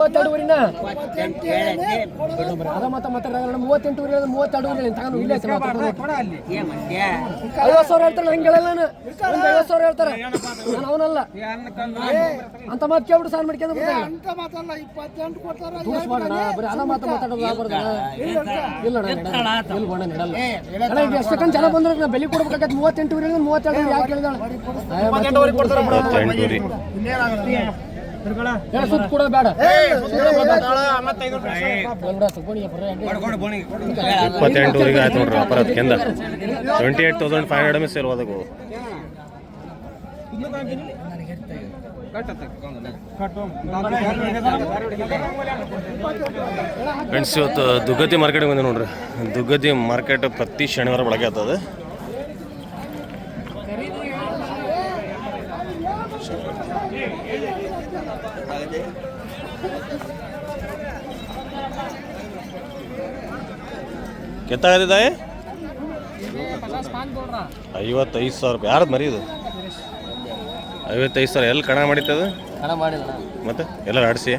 32 ಅದ ಮತ್ತೆ 38 32 ತಗೊಂಡು ಇಲ್ಲೇ 50,000 ಹೇಳ್ತಾರೆ ಹಂಗೆ ಹೇಳಲ್ಲ ನಾನು 50,000 ಹೇಳ್ತಾರೆ ನಾನು ಅವನಲ್ಲ ಅಂತ ಮಾತು ಕೇಳ್ಬಿಟ್ಟು ಸಾರ್ ಮಾಡ್ಕೊಂಡು ಬರೀ ಅದ ಮಾತಾಡೋದು ಇಲ್ಲ ಈಗ ಎಷ್ಟೊಂದು ಜನ ಬಂದ್ರೆ ನಾ ಬೆಲೆ ಕೊಡ್ಬೇಕಾಗತ್ತೆ 38 32 ಯಾಕೆ ಹೇಳಿದಾಳೆ ಸುತ್ತ ಕೂಡ ಬೇಡ 28 ಆಯ್ತು ನೋಡ್ರಿ ಅಪರಾಧಕ್ಕಿಂತ 28,500 ಸೇಲ್ ಹೋದವು ಫ್ರೆಂಡ್ಸ್ ಇವತ್ತು ದುಗ್ಗತಿ ಮಾರ್ಕೆಟ್ಗೆ ಬಂದೆ ನೋಡ್ರಿ. ದುಗ್ಗತಿ ಮಾರ್ಕೆಟ್ ಪ್ರತಿ ಶನಿವಾರ ಬೆಳಗ್ಗೆ ಆಗ್ತದೆ. ಕೆತ್ತಾಗದಿದೆ 55,000 ರೂಪಾಯಿ. ಯಾರದು ಮರಿ ಇದು 55,000 ಎಲ್ಲಿ ಕಣ ಮಾಡಿತ್ತದು ಮತ್ತೆ ಎಲ್ಲ ಆಡಿಸಿ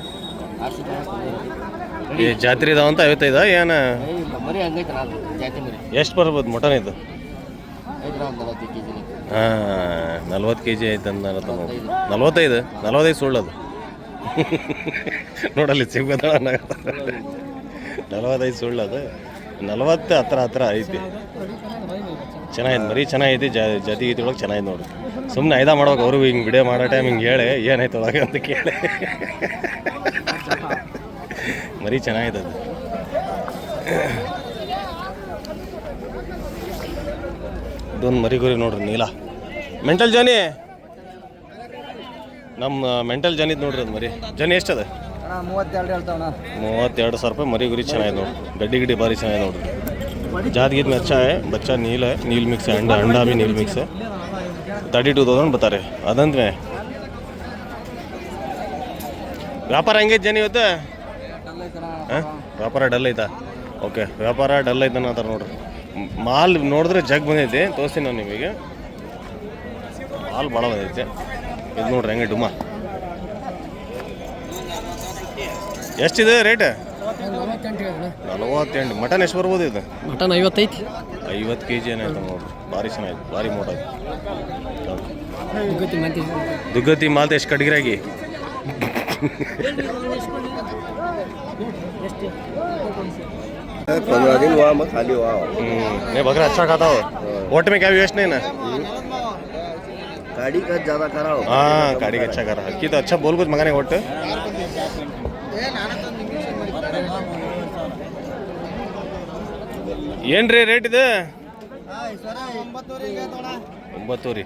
ಈ ಜಾತ್ರೆ ಇದಾವಂತ 55 ಏನು ಎಷ್ಟು ಬರ್ಬೋದು ಮಟನ್ ಇದು? ಹಾಂ 40 kg ಐತಂದ 45 ಸುಳ್ಳದು ನೋಡಲ್ಲಿ ಸಿಗ್ಬೋದ 45 ಸುಳ್ಳದು 40 ಹತ್ರ ಐತಿ. ಚೆನ್ನಾಗಿದೆ ಮರಿ ಚೆನ್ನಾಗೈತಿ. ಜಾತಿ ಗೀತಿ ಒಳಗೆ ಚೆನ್ನಾಗಿದೆ ನೋಡ್ರಿ. ಸುಮ್ಮನೆ ಐದಾ ಮಾಡ್ಬೇಕು ಅವ್ರಿಗೂ ಹಿಂಗೆ ವಿಡಿಯೋ ಮಾಡೋ ಟೈಮ್ ಹಿಂಗೆ ಹೇಳಿ ಏನಾಯ್ತು ಒಳಗೆ ಅಂತ ಕೇಳಿ ಮರಿ ಚೆನ್ನಾಗಿದೆ ಅದು. ಇದೊಂದು ಮರಿ ಗುರಿ ನೋಡ್ರಿ ನೀಲ ಮೆಂಟಲ್ ಜಾನಿ ನಮ್ಮ ಮೆಂಟಲ್ ಜಾನಿದ್ ನೋಡ್ರಿ ಅದು ಮರಿ. ಜಾನಿ ಎಷ್ಟದ? 32,000 ರೂಪಾಯಿ ಮರಿ ಗುರಿ ಚೆನ್ನಾಗಿದೆ ನೋಡ್ರಿ. ಗಡ್ಡಿ ಗಿಡ್ಡಿ ಭಾರಿ ಚೆನ್ನಾಗಿದೆ ನೋಡ್ರಿ. जात गीत में अच्छा है. बच्चा नील है, नील मिक्स है, अंडा भी नील मिक्स है. 32,000 बता रहे अदंत में. ವ್ಯಾಪಾರ ಹೆಂಗೆ ಜನ ಇವತ್ತು? ವ್ಯಾಪಾರ ಡಲ್ ಐತಾ? ಓಕೆ ವ್ಯಾಪಾರ ಡಲ್ ಐತೆ ಅನ್ನೋ ನೋಡ್ರಿ. ಮಾಲ್ ನೋಡಿದ್ರೆ ಜಗ್ ಬಂದೈತಿ. ತೋರಿಸ್ತೀನಿ ನಾನು ನಿಮಗೆ. ಮಾಲ್ ಭಾಳ ಬಂದೈತೆ. ಇದು ನೋಡ್ರಿ ಹೆಂಗೆ ಡುಮ್ಮ. ಎಷ್ಟಿದೆ ರೇಟ್? 48. ಮಟನ್ ಎಷ್ಟು ಬರ್ಬೋದು ಇದು? ಮಟನ್ 50 kg ಏನಾಯ್ತು ನೋಡ್ರಿ. ಭಾರಿ ಚೆನ್ನಾಗಿದೆ, ಭಾರಿ ಮೋಟ. ದುಗ್ಗತಿ ಮಾಲ್ತೆ ಎಷ್ಟು ಕಡ್ಗಿರಾಗಿ 15 दिन हुआ मैं खाली हुआ. नहीं बकरा अच्छा खाता हो. वोट में क्या वेस्ट नहीं ना? गाड़ी का ज़्यादा करा हो. हाँ गाड़ी का अच्छा करा कि तो अच्छा बोल कुछ मंगाने वोट ಏನ್ರಿ ರೇಟ್ ಇದೆ? 9,000.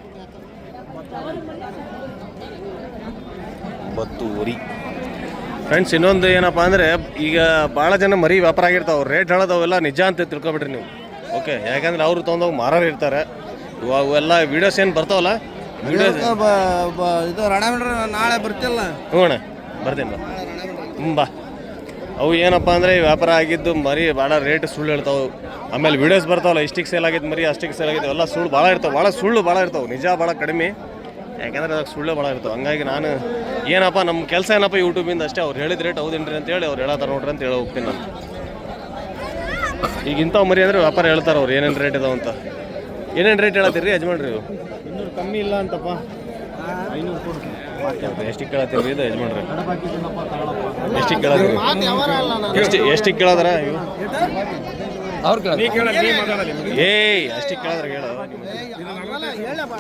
ಫ್ರೆಂಡ್ಸ್ ಇನ್ನೊಂದು ಏನಪ್ಪ ಅಂದರೆ ಈಗ ಭಾಳ ಜನ ಮರಿ ವ್ಯಾಪಾರ ಆಗಿರ್ತಾವೆ. ರೇಟ್ ಹೇಳೋದವೆಲ್ಲ ನಿಜ ಅಂತ ತಿಳ್ಕೊಬಿಟ್ರಿ ನೀವು. ಓಕೆ ಯಾಕಂದ್ರೆ ಅವರು ತೊಗೊಂಡೋಗಿ ಮಾರೋರು ಇರ್ತಾರೆ. ಅವೆಲ್ಲ ವೀಡಿಯೋಸ್ ಏನು ಬರ್ತಾವಲ್ಲ ವೀಡಿಯೋಸ್ ಇದು ನಾಳೆ ಬರ್ತಿಲ್ಲ. ಹ್ಞೂ ಅಣ್ಣ ಬರ್ತೀನಿ ಬಾ. ಅವು ಏನಪ್ಪ ಅಂದರೆ ವ್ಯಾಪಾರ ಆಗಿದ್ದು ಮರಿ ಭಾಳ ರೇಟ್ ಸುಳ್ಳು ಹೇಳ್ತಾವೆ. ಆಮೇಲೆ ವೀಡಿಯೋಸ್ ಬರ್ತಾವಲ್ಲ ಇಷ್ಟಿಗೆ ಸೇಲ್ ಆಗಿದ್ದು ಮರಿ ಅಷ್ಟಿಗೆ ಸೇಲ್ ಆಗಿದ್ದು ಎಲ್ಲ ಸುಳ್ಳು ಭಾಳ ಇರ್ತಾವೆ. ಭಾಳ ಇರ್ತಾವೆ. ನಿಜ ಭಾಳ ಕಡಿಮೆ. ಯಾಕಂದ್ರೆ ಅದಕ್ಕೆ ಸುಳ್ಳು ಭಾಳ ಇರ್ತಾವೆ. ಹಂಗಾಗಿ ನಾನು ಏನಪ್ಪ ನಮ್ಮ ಕೆಲಸ ಏನಪ್ಪ ಯೂಟ್ಯೂಬಿಂದ ಅಷ್ಟೇ. ಅವ್ರು ಹೇಳಿದ ರೇಟ್ ಹೌದೇನ್ರಿ ಅಂತೇಳಿ ಅವ್ರು ಹೇಳತ್ತಾರ ನೋಡ್ರಿ ಅಂತ ಹೇಳಿ ಹೋಗ್ತೀನಿ ನಾನು. ಈಗ ಇಂಥವು ಮರಿ ಅಂದರೆ ವ್ಯಾಪಾರ ಹೇಳ್ತಾರೆ ಅವ್ರು ಏನೇನು ರೇಟ್ ಇದಾವೆ ಅಂತ. ಏನೇನು ರೇಟ್ ಹೇಳತ್ತೀರಿ ಯಜಮಾನ್ರಿ? 200 ಕಮ್ಮಿ ಇಲ್ಲ ಅಂತಪ್ಪ. 500 ಕೊಡು. ಎಷ್ಟಿಗೆ ಕೇಳತ್ತೀರಿ ಇದು ಯಜಮಾನ್ರಿ? ಎಷ್ಟಿಗೆ ಕೇಳತ್ತೀರಿ? ಎಷ್ಟಿಗೆ ಕೇಳದಾರ ಇವು? ಏಯ್ ಅಷ್ಟಿಗೆ ಕೇಳಿದ್ರೆ ಹೇಳು.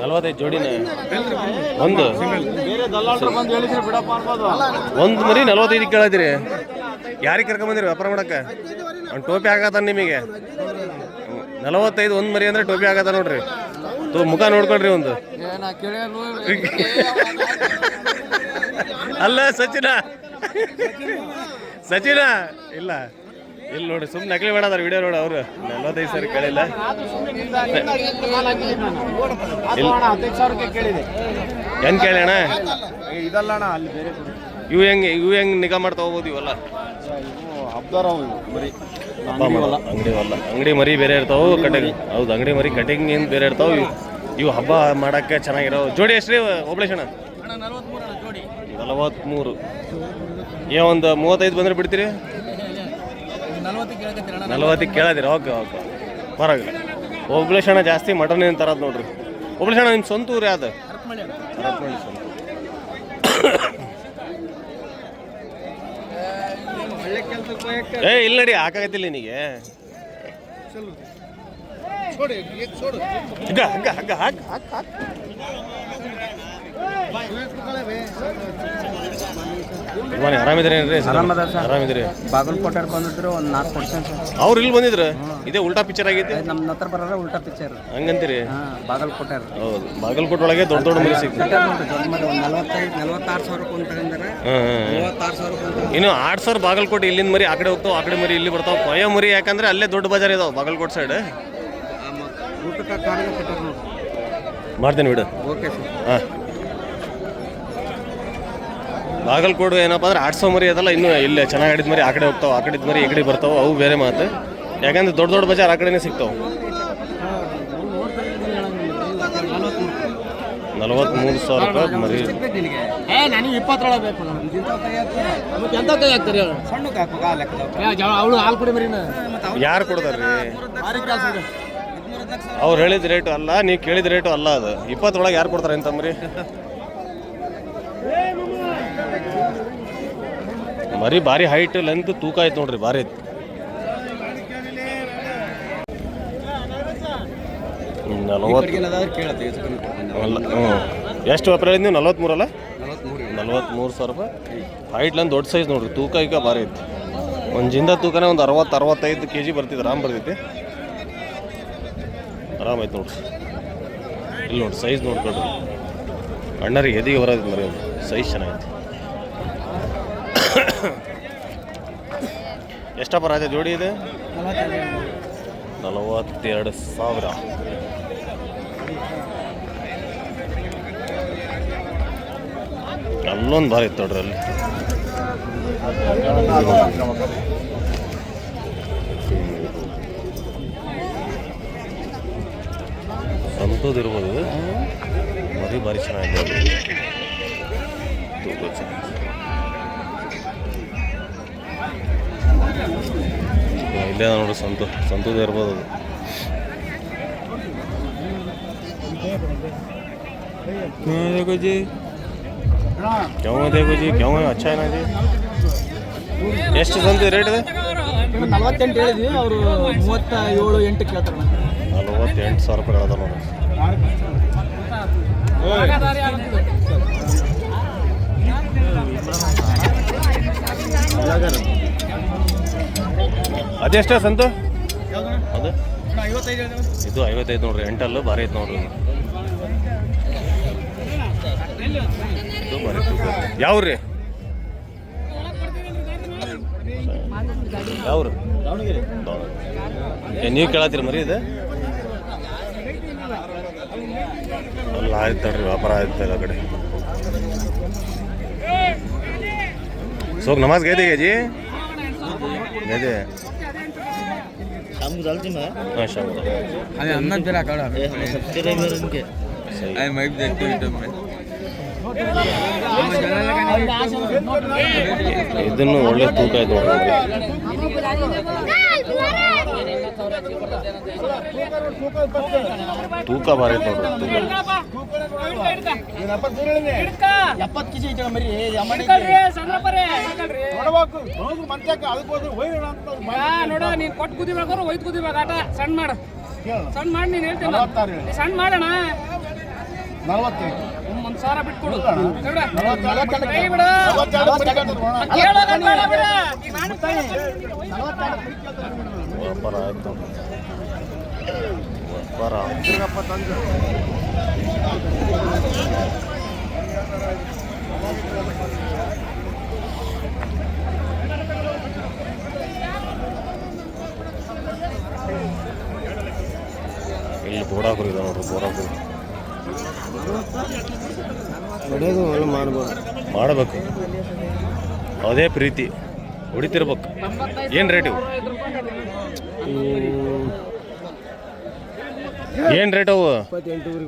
45 ಜೋಡಿನ ಒಂದು ಮರಿ 45 ಕೇಳತ್ತೀರಿ. ಯಾರಿಗೆ ಕರ್ಕೊಂಬಂದಿರಿ ವ್ಯಾಪಾರ ಮಾಡಕ್ಕೆ? ಅವ್ನು ಟೋಪಿ ಆಗತ್ತ ನಿಮಗೆ 45 ಒಂದು ಮರಿ ಅಂದ್ರೆ ಟೋಪಿ ಆಗತ್ತ ನೋಡ್ರಿ. ಮುಖ ನೋಡ್ಕೊಳ್ರಿ ಒಂದು. ಅಲ್ಲ ಸಚಿನ ಇಲ್ಲ ಇಲ್ಲಿ ನೋಡಿ ಸುಮ್ಮನೆ ನಕಲಿ ಮಾಡದಾರ ವಿಡಿಯೋ ನೋಡಿ. ಅವರು 45 ಸಾವಿರ ಕೇಳಿಲ್ಲ. ಹೆಂಗೆ ಕೇಳೋಣ? ಇವು ಹೆಂಗೆ ನಿಗಾ ಮಾಡ್ತಾ ಹೋಗ್ಬೋದು ಇವೆಲ್ಲ? ಅಂಗಡಿ ಮರಿ ಬೇರೆ ಇರ್ತಾವೆ. ಕಟಿಂಗ್ ಹೌದು ಅಂಗಡಿ ಮರಿ ಕಟಿಂಗ್ ಏನು ಬೇರೆ ಇರ್ತಾವೆ. ಇವು ಹಬ್ಬ ಮಾಡೋಕ್ಕೆ ಚೆನ್ನಾಗಿರೋ ಜೋಡಿ ಎಷ್ಟು ರೀ ಓಬ್ಳೇಶಣ್ಣ? 43. ಒಂದು 35 ಬಂದರೆ ಬಿಡ್ತೀರಿ? 40 ಕೇಳದಿರ? ಓಕೆ ಓಕೆ, ಪರವಾಗಿಲ್ಲ. ಒಬ್ಲೇಶಣ ಜಾಸ್ತಿ ಮಟನ್ ಏನು ತರದು ನೋಡ್ರಿ. ಒಬ್ಲೇಶಣ ನಿಮ್ಮ ಸ್ವಂತ ಊರು ಯಾವ್ದು? ಹರಪನಹಳ್ಳಿ ಸ್ವಂತ. ಇಲ್ಲ ನಡಿ, ಹಾಕಾಗತ್ತಿಲ್ಲ ನಿನಗೆ. ಹಗ್ಗ ಹಗ್ಗ ಹಗ್ಗ ಹಾಕ್ ಹಾಕ್ ಹಾಕ್. ಆರಾಮಿದ್ರೇನ್ರಿ? ಆರಾಮಿದ್ರಿ? ಬಾಗಲಕೋಟೆ ಬಂದಿದ್ರು ಒಂದು 4% ಸರ್. ಅವ್ರು ಇಲ್ಲಿ ಬಂದಿದ್ರು? ಇದೇ ಉಲ್ಟಾ ಪಿಕ್ಚರ್ ಆಗೈತಿ. ನಮ್ಮ ಹತ್ರ ಬರೋದ್ರೆ ಉಲ್ಟಾ ಪಿಕ್ಚರ್ ಹಂಗಂತೀರಿ? ಬಾಗಲಕೋಟೆ. ಹೌದು, ಬಾಗಲಕೋಟೆ ಒಳಗೆ ದೊಡ್ಡ ದೊಡ್ಡ ಮರಿ ಸಿಗ್ತದೆ. ದೊಡ್ಡ ಮರಿ ಒಂದು 46 ಸಾವಿರಕ್ಕೆ ತಗೊಂಡ್ರೆ 36 ಸಾವಿರಕ್ಕೆ. ಇನ್ನು 8,000 ಬಾಗಲಕೋಟೆ. ಇಲ್ಲಿಂದ ಮರಿ ಆ ಕಡೆ ಹೋಗ್ತಾವೆ, ಆ ಕಡೆ ಮರಿ ಇಲ್ಲಿ ಬರ್ತಾವೆ. ಕೊಯ್ಯ ಮರಿ ಯಾಕಂದ್ರೆ ಅಲ್ಲೇ ದೊಡ್ಡ ಬಜಾರ್ ಇದಾವೆ ಬಾಗಲಕೋಟೆ ಸೈಡ್. ಊಟಕ್ಕೆ ಕಾರ್ಗೆ ಕೊಟ್ಟಾರ ನೋಡಿ. ಮಾಡ್ತೇನೆ ಬಿಡು. Okay sir. ಹಾಂ, ಬಾಗಲಕೋಟೆ ಏನಪ್ಪ ಅಂದ್ರೆ 800 ಮರಿ ಅದಲ್ಲ, ಇನ್ನೂ ಇಲ್ಲೇ ಚೆನ್ನಾಗಿ ಆಡಿದ ಮರಿ ಆ ಕಡೆ ಹೋಗ್ತಾವೆ, ಆ ಕಡೆ ಮರಿ ಈ ಕಡೆ ಬರ್ತಾವೆ. ಅವು ಬೇರೆ ಮಾತು. ಯಾಕಂದ್ರೆ ದೊಡ್ಡ ದೊಡ್ಡ ಬಜಾರ್ ಆ ಕಡೆನೇ ಸಿಗ್ತಾವೆ. 43,000 ರೂಪಾಯಿ ಮರಿ. ನನಗೆ 20 ಬೇಕು. ಅವಳು ಹಾಲು ಕುಡಿ ಮರಿನ ಯಾರು ಕೊಡ್ತಾರ್ರಿ? ಅವ್ರು ಹೇಳಿದ ರೇಟು ಅಲ್ಲ, ನೀವು ಕೇಳಿದ ರೇಟು ಅಲ್ಲ. ಅದು 20 ಒಳಗೆ ಯಾರು ಕೊಡ್ತಾರೆ ಅಂತ ಮರಿ? ಮರಿ ಭಾರಿ ಹೈಟ್ ಲೆಂತ್ ತೂಕ ಆಯ್ತು ನೋಡ್ರಿ, ಭಾರಿ ಐತಿ. 40 ಎಷ್ಟು ವ್ಯಾಪಾರ ಹೇಳಿದ್ ನೀವು? 43 ಅಲ್ಲ? 43,000 ರೂಪಾಯಿ. ಹೈಟ್ ಲೆಂತ್ ದೊಡ್ಡ ಸೈಜ್ ನೋಡ್ರಿ, ತೂಕ ಈಗ ಭಾರಿ ಐತಿ. ಒಂದು ಜಿಂದ ತೂಕನೇ ಒಂದು 60-65 kg ಬರ್ತಿದ್ದು, ಆರಾಮ್ ಬರ್ತೈತಿ. ಆರಾಮೈತೆ ನೋಡ್ರಿ. ಇಲ್ಲಿ ನೋಡ್ರಿ ಸೈಜ್ ನೋಡ್ಕೊಳ್ರಿ, ಅಣ್ಣರಿಗೆ ಎದಿಗೆ ಬರೋದು ಮರಿ. ಒಂದು ಸೈಜ್ ಚೆನ್ನಾಗೈತಿ. ಎಷ್ಟಪ್ಪ ರಾಜ ಜೋಡಿ ಇದೆ? 42,000. ಅಲ್ಲೊಂದು ಭಾರಿ ಇತ್ತು ನೋಡ್ರಿ. ಅಲ್ಲಿ ಸಂತೋದ್ ಇರ್ಬೋದು. ಮರಿ ಭಾರಿ ಚೆನ್ನಾಗಿದೆ. ಇಲ್ಲೇ ನೋಡ್ರಿ ಸಂತೋದ್ ಇರ್ಬೋದು. ಅದು ಕ್ಯೂ ಅಚ್ಚಾ ಏನ ಜಿ? ಎಷ್ಟು ಸಂತು ರೇಟ್ ಇದೆ? 48 ಹೇಳಿದ್ವಿ, ಅವರು 37-8 ಕೇಳ್ತಾರೆ. 48,000 ರೂಪಾಯಿ ಅದ ನೋಡಿ. ಅದೆಷ್ಟ ಸಂತು? ಅದು ಇದು 55 ನೋಡ್ರಿ. 8 ಭಾರಿ ಐತೆ ನೋಡ್ರಿ. ಇದು ಭಾರಿ ಯಾವ್ರಿ? ಯಾವ್ರು? ನೀವು ಕೇಳತ್ತೀರಿ ಮರಿ ಇದೆ? ಅಲ್ಲ ಆಯ್ತು ನೋಡ್ರಿ, ವ್ಯಾಪಾರ ಆಯ್ತು ಎಲ್ಲ ಕಡೆ. सोक नमाज गए थे जी? गए थे शाम को डालती मैं। हाँ शाम को अरे अन्ना तेरा काढ़ा सब्सक्राइबर उनके आई मैं भी देखता हूं यूट्यूब में। ಇದನ್ನು ಒಳ್ಳೆ ತೂಕ ಇದೆ ನೋಡ್ರಿ. ತೂಕ ಭಾರಿ ಐತೆ ನೋಡ್ರಿ. 70 kg ಐತೆ ಮರಿ. ನೋಡು ನೀನ್ ಕೊಟ್ಟು ಕುದಿಬೇಕು, ಒಯ್ದು ಕುದಿಬೇಕು. ಆಟ ಸಣ್ಣ ಮಾಡು, ಸಣ್ಣ ಮಾಡಿ ನೀನು ಹೇಳ್ತೀನಿ. ಸಣ್ಣ ಮಾಡೋಣ. 40 1,000 ಬಿಟ್ಕೊಡು. ವ್ಯಾಪಾರ ಆಯ್ತು. ವ್ಯಾಪಾರ ಇಲ್ಲಿ ಬೋಡಾಕರು ಇದೆ ನೋಡ್ರಿ. ಬೋಡಾಕರು ಮಾಡಬೇಕು, ಅದೇ ಪ್ರೀತಿ ಹೊಡಿತಿರ್ಬೇಕು. ಏನು ರೇಟ್ ಇವು? ಏನು ರೇಟ್ ಅವು? 28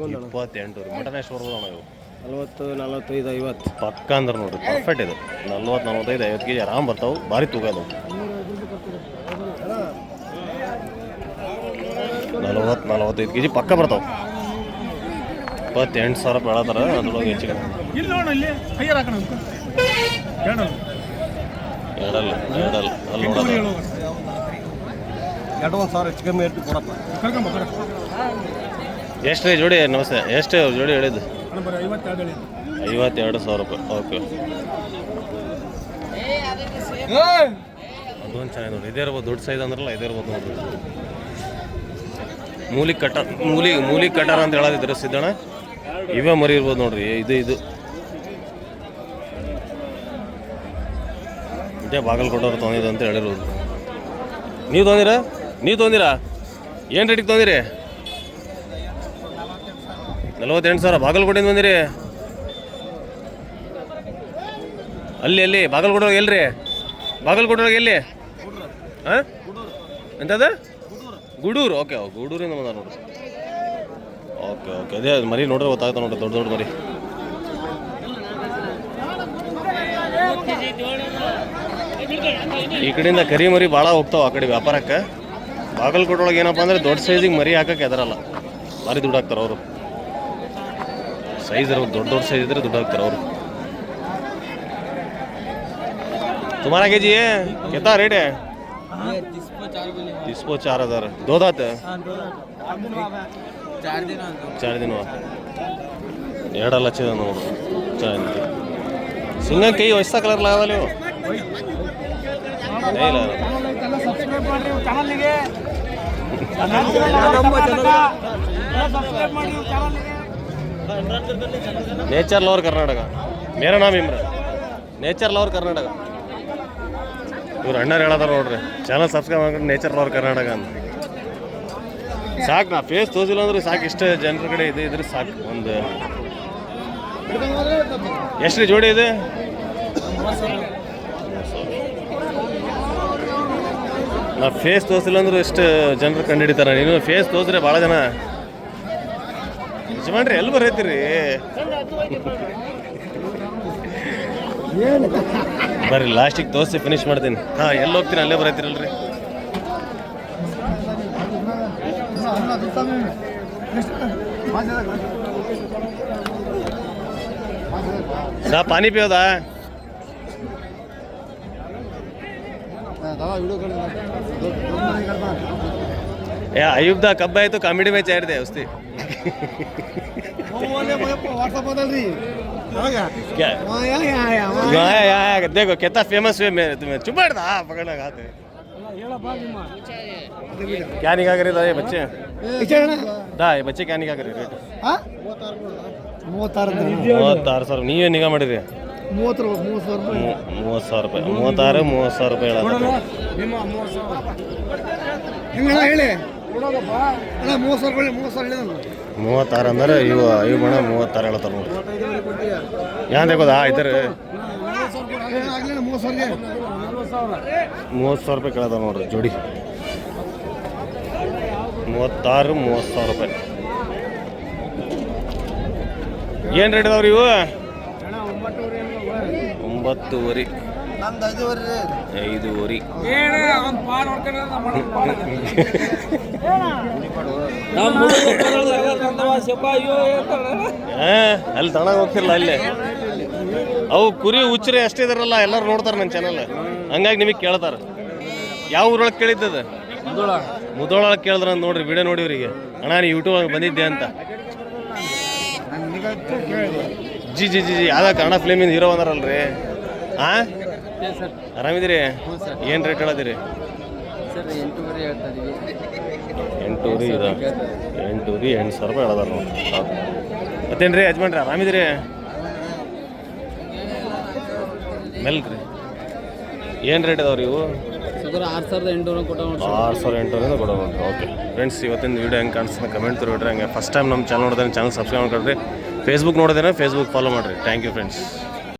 28. ಮಟನ್ ಎಷ್ಟು ಬರ್ಬೋದು ಅಣ್ಣ ಇವು? 40, 45, 50. ಪಕ್ಕ ಅಂದ್ರೆ ನೋಡ್ರಿ ಪರ್ಫೆಕ್ಟ್ ಇದು 40, 45, 50 kg ಆರಾಮ್ ಬರ್ತಾವೆ. ಭಾರಿ ತೂಕ ಅದು 40, 45 kg ಪಕ್ಕ ಬರ್ತಾವೆ. 28,000 ರೂಪಾಯಿ ಹೇಳತ್ತಾರ. ಅದ್ರೊಳಗೆ ಹೆಚ್ಚಿಗೆ ಎರಡಲ್ಲ ಅಲ್ಲಿ ನೋಡೋದು 2,000 ಹೆಚ್ಚು ಕಮ್ಮಿ ಇರ್ತೀವಿ ಕೊಡಪ್ಪ. ಎಷ್ಟು ರೀ ಜೋಡಿ? ನಮಸ್ತೆ. ಎಷ್ಟು ಜೋಡಿ ಹೇಳಿದ್ದು? 52,000 ರೂಪಾಯಿ. ಓಕೆ, ಅದೊಂದು ಚೆನ್ನಾಗಿ ನೋಡಿ. ಇದೇ ಇರ್ಬೋದು ದೊಡ್ಡ ಸೈಜ್ ಅಂದ್ರಲ್ಲ, ಇದೇ ಇರ್ಬೋದು ನೋಡ್ರಿ. ಮೂಲಿ ಕಟಾರ ಅಂತ ಹೇಳೋದಿದ್ರೆ ಸಿದ್ದಣ್ಣ, ಇವೇ ಮರಿ ಇರ್ಬೋದು ನೋಡ್ರಿ. ಇದು ಇದೇ ಬಾಗಲಕೋಟವ್ರು ತೊಗೊಂಡಿದ್ದು ಅಂತ ಹೇಳಿರ್ಬೋದು. ನೀವು ತೊಗೊಂದಿರಾ? ಏನು ರೇಟಿಗೆ ತೊಗೊಂದಿರಿ? 48,000. ಬಾಗಲಕೋಟೆಯಿಂದ ಬಂದಿರಿ? ಅಲ್ಲಿ ಬಾಗಲಕೋಟೆಗೆ ಎಲ್ರಿ? ಬಾಗಲಕೋಟೆಗೆ ಎಲ್ಲಿ? ಹಾಂ, ಎಂಥದ್ದು? ಗೂಡೂರು. ಓಕೆ, ಗೂಡೂರಿಂದ ಬಂದ ನೋಡ್ರಿ. ಓಕೆ, ಅದೇ ಮರಿ ನೋಡ್ರಿ ಗೊತ್ತಾಗ್ತಾ ನೋಡ್ರಿ, ದೊಡ್ಡ ಮರಿ. ಈ ಕಡೆಯಿಂದ ಕರಿ ಮರಿ ಭಾಳ ಹೋಗ್ತಾವೆ ಆ ಕಡೆ ವ್ಯಾಪಾರಕ್ಕೆ. ಬಾಗಲಕೋಟೆಯೊಳಗೆ ಏನಪ್ಪ ಅಂದರೆ ದೊಡ್ಡ ಸೈಜಿಗೆ ಮರಿ ಹಾಕಕ್ಕೆ ಎದರಲ್ಲ, ಭಾರಿ ದುಡ್ಡು ಹಾಕ್ತಾರೆ ಅವರು. ಸೈಜ್ ಇರೋದು ದೊಡ್ಡ ಸೈಜ್ ಇದ್ರೆ ದುಡ್ಡು ಹಾಕ್ತಾರೆ ಅವರು. तुम्हारा के जी है कितना रेट है? 4,000. दो दांत? 4 दिन हुआ. 2 ಲಕ್ಷ ನೋಡು. ಚೆನ್ನಾಗಿ ಸಿಂಗ ಕೈ ಹೊಸ ಕಲರ್ ಲಾಗಲ್ಲ ನೀವು. ಇಲ್ಲ ನೇಚರ್ ಲವರ್ ಕರ್ನಾಟಕ. ಮೇರಾ ನಾಮ್ ಇಮ್ರಾನ್, ನೇಚರ್ ಲವರ್ ಕರ್ನಾಟಕ. ಇವ್ರು ಅಣ್ಣರು ಹೇಳೋದಾರ ನೋಡ್ರಿ, ಚಾನಲ್ ಸಬ್ಸ್ಕ್ರೈಬ್ ಮಾಡ್ಕೊಂಡು ನೇಚರ್ ಲವರ್ ಕರ್ನಾಟಕ ಅಂತ. ಸಾಕು, ನಾ ಫೇಸ್ ತೋರಿಸಿಲ್ಲ ಅಂದ್ರೆ ಸಾಕು. ಇಷ್ಟ ಜನರ ಕಡೆ ಇದ್ರೆ ಸಾಕು. ಒಂದು ಎಷ್ಟು ರೀ ಜೋಡಿ ಇದೆ? ನಾ ಫೇಸ್ ತೋರಿಸಿಲ್ಲ ಅಂದ್ರೆ ಎಷ್ಟು ಜನರು ಕಂಡು ಹಿಡಿತಾರೆ. ನೀನು ಫೇಸ್ ತೋರಿಸ್ರೆ ಭಾಳ ಜನ ಯಜಮಾನ್ರಿ ಎಲ್ಲಿ ಬರೈತಿರಿ? ಬರ್ರಿ ಲಾಸ್ಟಿಗೆ ತೋರಿಸಿ ಫಿನಿಶ್ ಮಾಡ್ತೀನಿ. ಹಾಂ, ಎಲ್ಲಿ ಹೋಗ್ತೀನಿ ಅಲ್ಲೇ ಬರೈತಿರಲ್ರಿ. ಸಾ ಪಾನಿ ಪಿಯೋದಾ? अयुब दा कब आए तो कॉमेडी में चाह रहे थे उससे क्या देखो कितना फेमस हुए मेरे तुम्हें चुपड़ था पकड़ना खाते क्या निकाह करे था ये बच्चे दा ये बच्चे क्या निकाह करे रेट 36,000 ನೀವೇ ನಿಗಾ ಮಾಡಿರಿ 30,000 ರೂಪಾಯಿ 36,000 ರೂಪಾಯಿ ಹೇಳಿ 36 ಅಂದ್ರೆ ಇವು ಬಣ 36 ಹೇಳ್ತಾರೆ ನೋಡಿ. ಯಾನ್ ದೇಕೋದಾ ಇದ್ದಾರೆ 30,000 ರೂಪಾಯಿ ಕೇಳದ ನೋಡ್ರಿ ಜೋಡಿ. 30,000 ರೂಪಾಯಿ. ಏನು ರೇಟ್ ಅದಾವ್ರಿ ಇವು? 9,500. 5,500. ಅಲ್ಲಿ ತಣ ಹೋಗ್ತಿರಲ್ಲ ಅಲ್ಲೇ ಅವು ಕುರಿ ಹುಚ್ಚರೆ ಅಷ್ಟೇ ಇದಾರಲ್ಲ, ಎಲ್ಲರೂ ನೋಡ್ತಾರೆ ನನ್ನ ಚಾನಲ್, ಹಂಗಾಗಿ ನಿಮಗೆ ಕೇಳ್ತಾರೆ. ಯಾವ ಊರೊಳಗೆ ಕೇಳಿದ್ದದ? ಮುದೋಳೊಳಗೆ ಕೇಳಿದ್ರ ನೋಡ್ರಿ, ವಿಡಿಯೋ ನೋಡಿವ್ರಿಗೆ ಅಣ್ಣ ನೀ ಯೂಟ್ಯೂಬ್ ಬಂದಿದ್ದೆ ಅಂತ. ಜಿ ಜಿ ಜಿ ಜಿ ಅದ ಕನ್ನಡ ಫಿಲ್ಮಿಂದ ಹೀರೋ ಬಂದಾರಲ್ರಿ. ಹಾಂ, ಆರಾಮಿದ್ದೀರಿ? ಏನು ರೇಟ್ ಹೇಳತ್ತೀರಿ? 8,000 ಇದೆ. 8,000 ರೂಪಾಯಿ ಹೇಳದಾರ ನೋಡಿ. ಮತ್ತೇನು ರೀ ಯಜಮಾನ್ರಿ, ಆರಾಮಿದ್ದೀರಿ? ಮೆಲ್ಕ್ ರೀ. ಏನು ರೇಟ್ ಅದಾವ್ರಿ ಇವು? 6,800 ಕೊಡೋ ನೋಡ್ರಿ. ಓಕೆ ಫ್ರೆಂಡ್ಸ್, ಇವತ್ತಿನ ವೀಡಿಯೋ ಹೆಂಗೆ ಕಾಣಿಸ್ತಾನೆ ಕಮೆಂಟ್ ತೋರಿಬಿಟ್ರೆ. ಹಂಗೆ ಫಸ್ಟ್ ಟೈಮ್ ನಮ್ಮ ಚಾನಲ್ ನೋಡಿದ್ರೆ ಚಾನಲ್ ಸಬ್ಸ್ಕ್ರೈಬ್ ಮಾಡಿರಿ. ಫೇಸ್ಬುಕ್ ನೋಡಿದ್ರೆ ಫೇಸ್ಬುಕ್ ಫಾಲೋ ಮಾಡಿರಿ. Thank you friends.